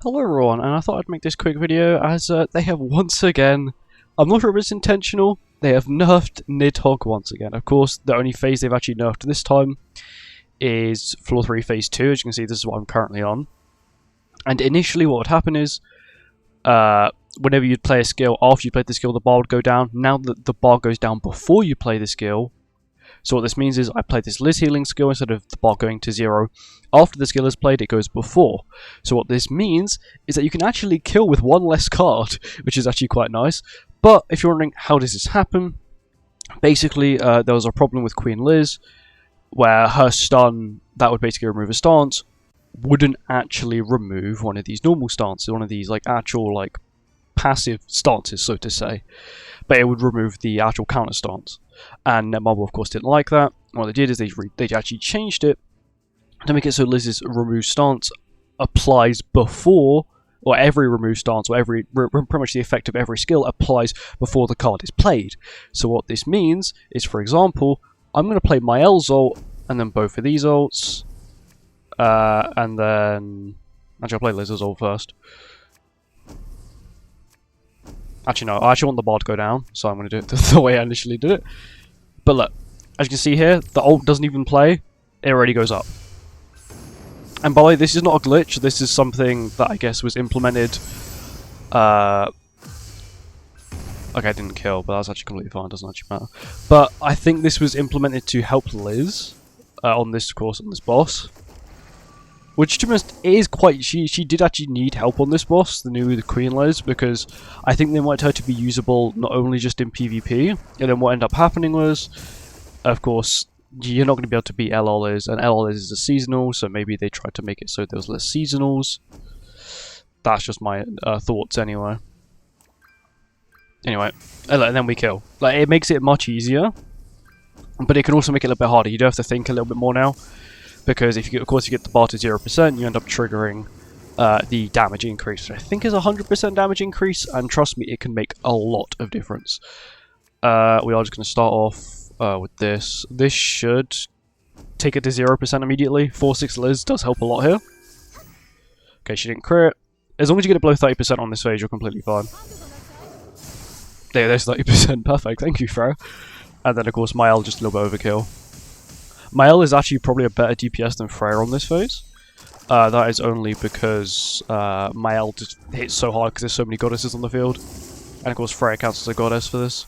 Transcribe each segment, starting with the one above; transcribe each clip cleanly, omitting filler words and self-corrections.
Hello everyone, and I thought I'd make this quick video as they have once again, I'm not sure if it's intentional, they have nerfed NIDHOGGR once again. Of course, the only phase they've actually nerfed this time is Floor 3 Phase 2, as you can see this is what I'm currently on. And initially what would happen is, whenever you'd play a skill, after you played the skill the bar would go down. Now that the bar goes down before you play the skill, so what this means is I played this Liz healing skill instead of the bar going to 0. After the skill is played, it goes before. So what this means is that you can actually kill with one less card, which is actually quite nice. But if you're wondering how does this happen, basically there was a problem with Queen Liz where her stun, that would basically remove a stance, wouldn't actually remove one of these normal stances, one of these like actual like passive stances, so to say, but it would remove the actual counter stance. And Netmarble of course didn't like that. What they did is they actually changed it to make it so Liz's remove stance applies before, or every remove stance, or pretty much the effect of every skill applies before the card is played. So what this means is, for example, I'm going to play my L's ult, and then both of these ults, and then actually I'll play Liz's ult first. Actually no, I actually want the bar to go down, so I'm going to do it the way I initially did it. But look, as you can see here, the ult doesn't even play, it already goes up. And by the way, this is not a glitch, this is something that I guess was implemented. Okay, I didn't kill, but that's actually completely fine, doesn't actually matter. But I think this was implemented to help Liz on this course, on this boss. Which, to be honest, is quite... She did actually need help on this boss, the new Queen Liz, because I think they wanted her to be usable not only just in PvP, and then what ended up happening was, of course, you're not going to be able to beat LR Liz, and LR Liz is a seasonal, so maybe they tried to make it so there was less seasonals. That's just my thoughts anyway. Anyway, and then we kill. Like, it makes it much easier, but it can also make it a little bit harder. You do have to think a little bit more now. Because if you get, of course, you get the bar to 0%, you end up triggering the damage increase, which I think is 100% damage increase, and trust me, it can make a lot of difference. We are just going to start off with this. This should take it to 0% immediately. 4-6 Liz does help a lot here. Okay, she didn't crit. As long as you get it below 30% on this phase, you're completely fine. There's 30%. Perfect. Thank you, Fro. And then, of course, my L just a little bit overkill. My L is actually probably a better DPS than Freya on this phase. That is only because my L just hits so hard because there's so many goddesses on the field. And of course Freya counts as a goddess for this.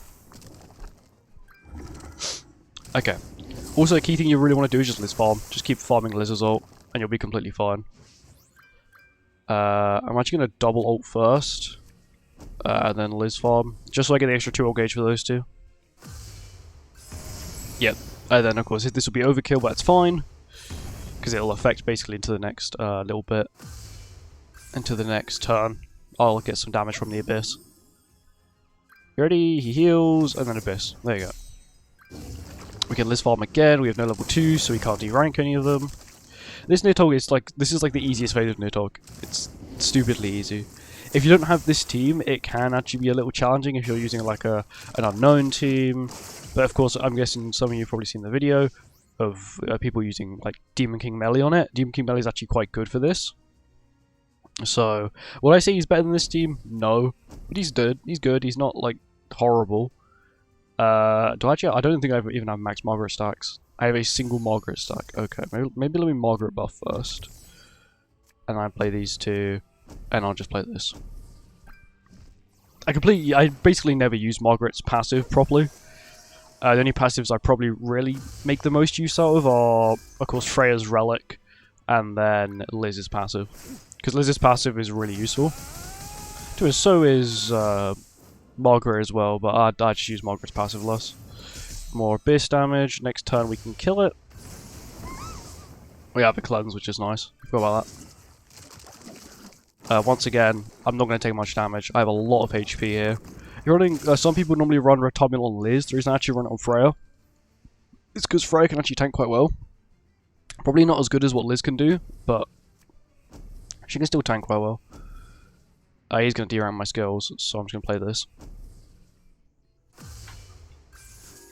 Okay. Also, a key thing you really want to do is just Liz farm. Just keep farming Liz's ult and you'll be completely fine. I'm actually going to double ult first. And then Liz farm. Just so I get the extra 2 ult gauge for those two. Yep. And then, of course, this will be overkill, but it's fine. Because it'll affect basically into the next little bit. Into the next turn. I'll get some damage from the Abyss. You ready? He heals, and then Abyss. There you go. We can Liz farm again. We have no level 2, so we can't de-rank any of them. This NIDHOGGR is like, this is like the easiest phase of NIDHOGGR. It's stupidly easy. If you don't have this team, it can actually be a little challenging if you're using like an unknown team. But of course, I'm guessing some of you have probably seen the video of people using like Demon King Melee on it. Demon King Melee is actually quite good for this. So, would I say he's better than this team? No. But he's good. He's good. He's not like horrible. I don't think I even have max Margaret stacks. I have a single Margaret stack. Okay, maybe let me Margaret buff first. And I play these two. And I'll just play this. I basically never use Margaret's passive properly. The only passives I probably really make the most use out of are, of course, Freya's Relic, and then Liz's passive. Because Liz's passive is really useful. So is Margaret as well, but I just use Margaret's passive less. More Abyss damage. Next turn we can kill it. We have a cleanse, which is nice. Forgot about that. Once again, I'm not going to take much damage. I have a lot of HP here. You're running, some people normally run Rotomil on Liz. The reason I actually run it on Freya is because Freya can actually tank quite well. Probably not as good as what Liz can do, but she can still tank quite well. He's going to de-rank my skills, so I'm just going to play this.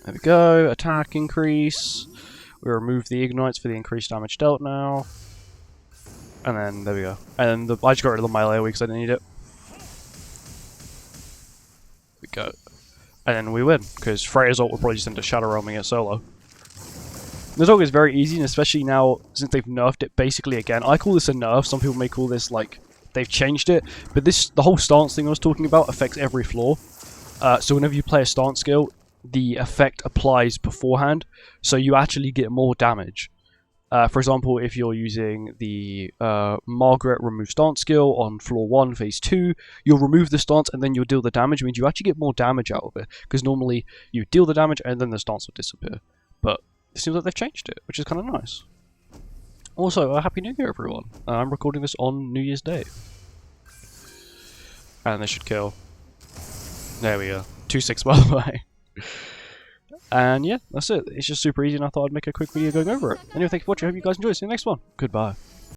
There we go. Attack increase. We remove the ignites for the increased damage dealt now. And then, there we go. And then I just got rid of my AoE because I didn't need it. There we go. And then we win, because Freya's ult will probably just end up shadow roaming it solo. NIDHOGGR is very easy, and especially now, since they've nerfed it basically again. I call this a nerf, some people may call this, like, they've changed it. But this, the whole stance thing I was talking about, affects every floor. So whenever you play a stance skill, the effect applies beforehand, so you actually get more damage. For example, if you're using the Margaret remove stance skill on floor 1, phase 2, you'll remove the stance and then you'll deal the damage. It means you actually get more damage out of it, because normally you deal the damage and then the stance will disappear. But it seems like they've changed it, which is kind of nice. Also, a Happy New Year, everyone. I'm recording this on New Year's Day. And they should kill. There we go. 2-6 by the way. And yeah, that's it. It's just super easy, and I thought I'd make a quick video going over it. Anyway, thank you for watching. I hope you guys enjoyed. See you in the next one. Goodbye.